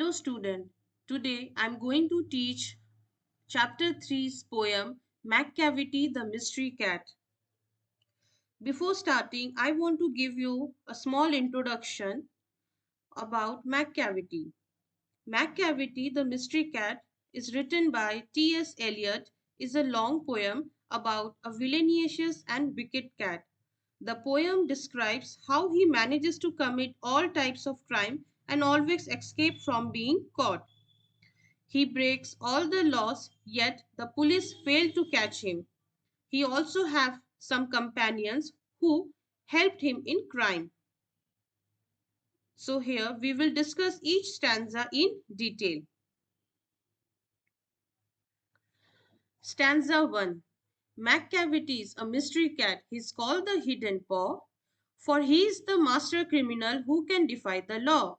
Hello student, today I am going to teach chapter 3's poem McCavity the Mystery Cat. Before starting, I want to give you a small introduction about McCavity. McCavity the Mystery Cat is written by T.S. Eliot is a long poem about a villainous and wicked cat. The poem describes how he manages to commit all types of crime and always escape from being caught. He breaks all the laws, yet the police fail to catch him. He also have some companions who helped him in crime. So here we will discuss each stanza in detail. Stanza 1. McCavity is a mystery cat. He is called the hidden paw, for he is the master criminal who can defy the law.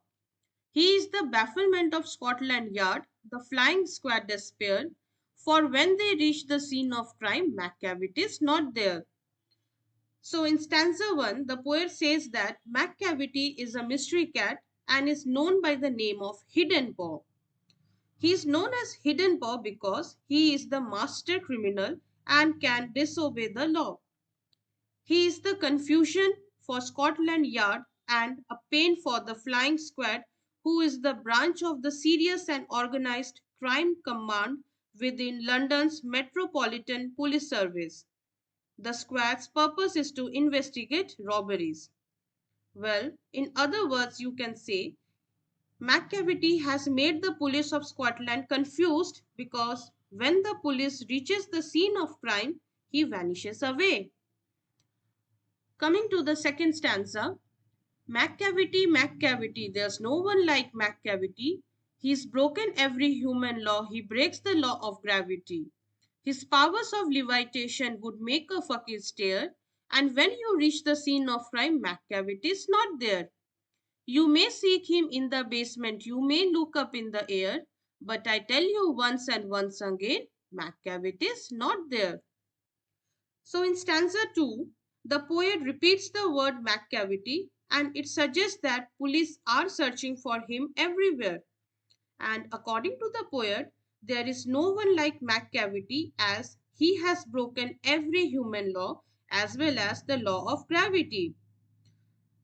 He is the bafflement of Scotland Yard. The flying squad despaired, for when they reach the scene of crime, McCavity is not there. So in stanza 1, the poet says that McCavity is a mystery cat and is known by the name of Hidden Paw. He is known as Hidden Paw because he is the master criminal and can disobey the law. He is the confusion for Scotland Yard and a pain for the flying squad, who is the branch of the serious and organized crime command within London's Metropolitan Police Service. The squad's purpose is to investigate robberies. Well, in other words, you can say McCavity has made the police of Scotland confused because when the police reaches the scene of crime, he vanishes away. Coming to the second stanza, McCavity, McCavity, there's no one like McCavity. He's broken every human law, he breaks the law of gravity. His powers of levitation would make a fakir stare, and when you reach the scene of crime, McCavity is not there. You may seek him in the basement, you may look up in the air, but I tell you once and once again, McCavity is not there. So in stanza 2, the poet repeats the word McCavity and it suggests that police are searching for him everywhere. And according to the poet, there is no one like McCavity as he has broken every human law as well as the law of gravity.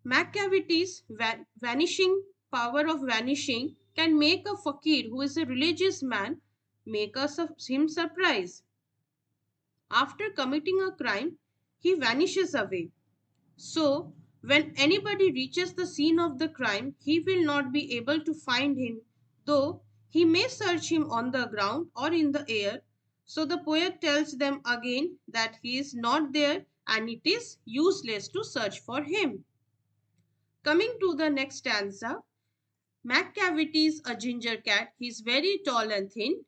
McCavity's vanishing power of vanishing can make a fakir who is a religious man make him surprise. After committing a crime, he vanishes away. So, when anybody reaches the scene of the crime, he will not be able to find him, though he may search him on the ground or in the air. So, the poet tells them again that he is not there and it is useless to search for him. Coming to the next stanza, McCavity is a ginger cat. He is very tall and thin.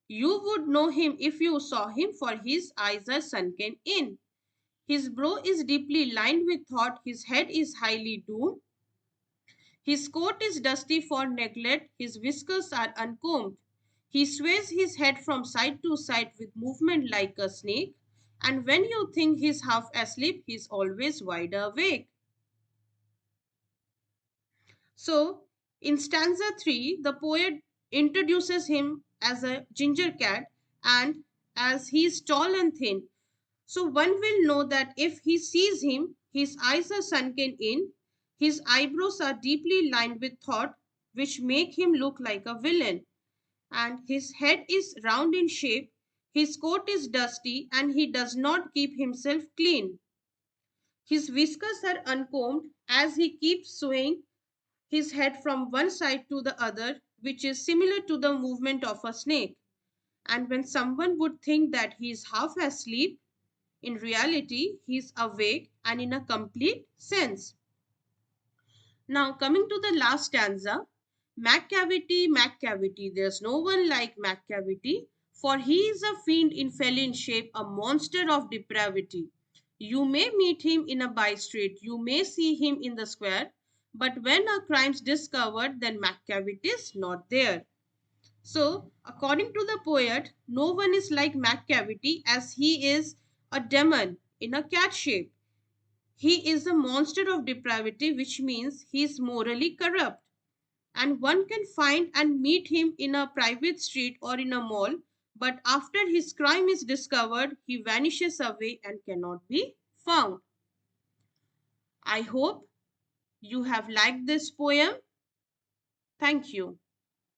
You would know him if you saw him, for his eyes are sunken in. His brow is deeply lined with thought, his head is highly doomed. His coat is dusty for neglect, his whiskers are uncombed. He sways his head from side to side with movement like a snake, and when you think he's half asleep, he's always wide awake. So, in stanza 3, the poet introduces him as a ginger cat and as he is tall and thin. So one will know that if he sees him, his eyes are sunken in, his eyebrows are deeply lined with thought, which make him look like a villain, and his head is round in shape, his coat is dusty, and he does not keep himself clean. His whiskers are uncombed as he keeps swaying his head from one side to the other, which is similar to the movement of a snake. And when someone would think that he is half asleep, in reality, he is awake and in a complete sense. Now, coming to the last stanza, McCavity, McCavity, there's no one like McCavity, for he is a fiend in felon shape, a monster of depravity. You may meet him in a by street, you may see him in the square, but when a crime's discovered, then McCavity is not there. So, according to the poet, no one is like McCavity as he is a demon in a cat shape. He is a monster of depravity, which means he is morally corrupt. and one can find and meet him in a private street or in a mall, but after his crime is discovered, he vanishes away and cannot be found. I hope you have liked this poem. Thank you.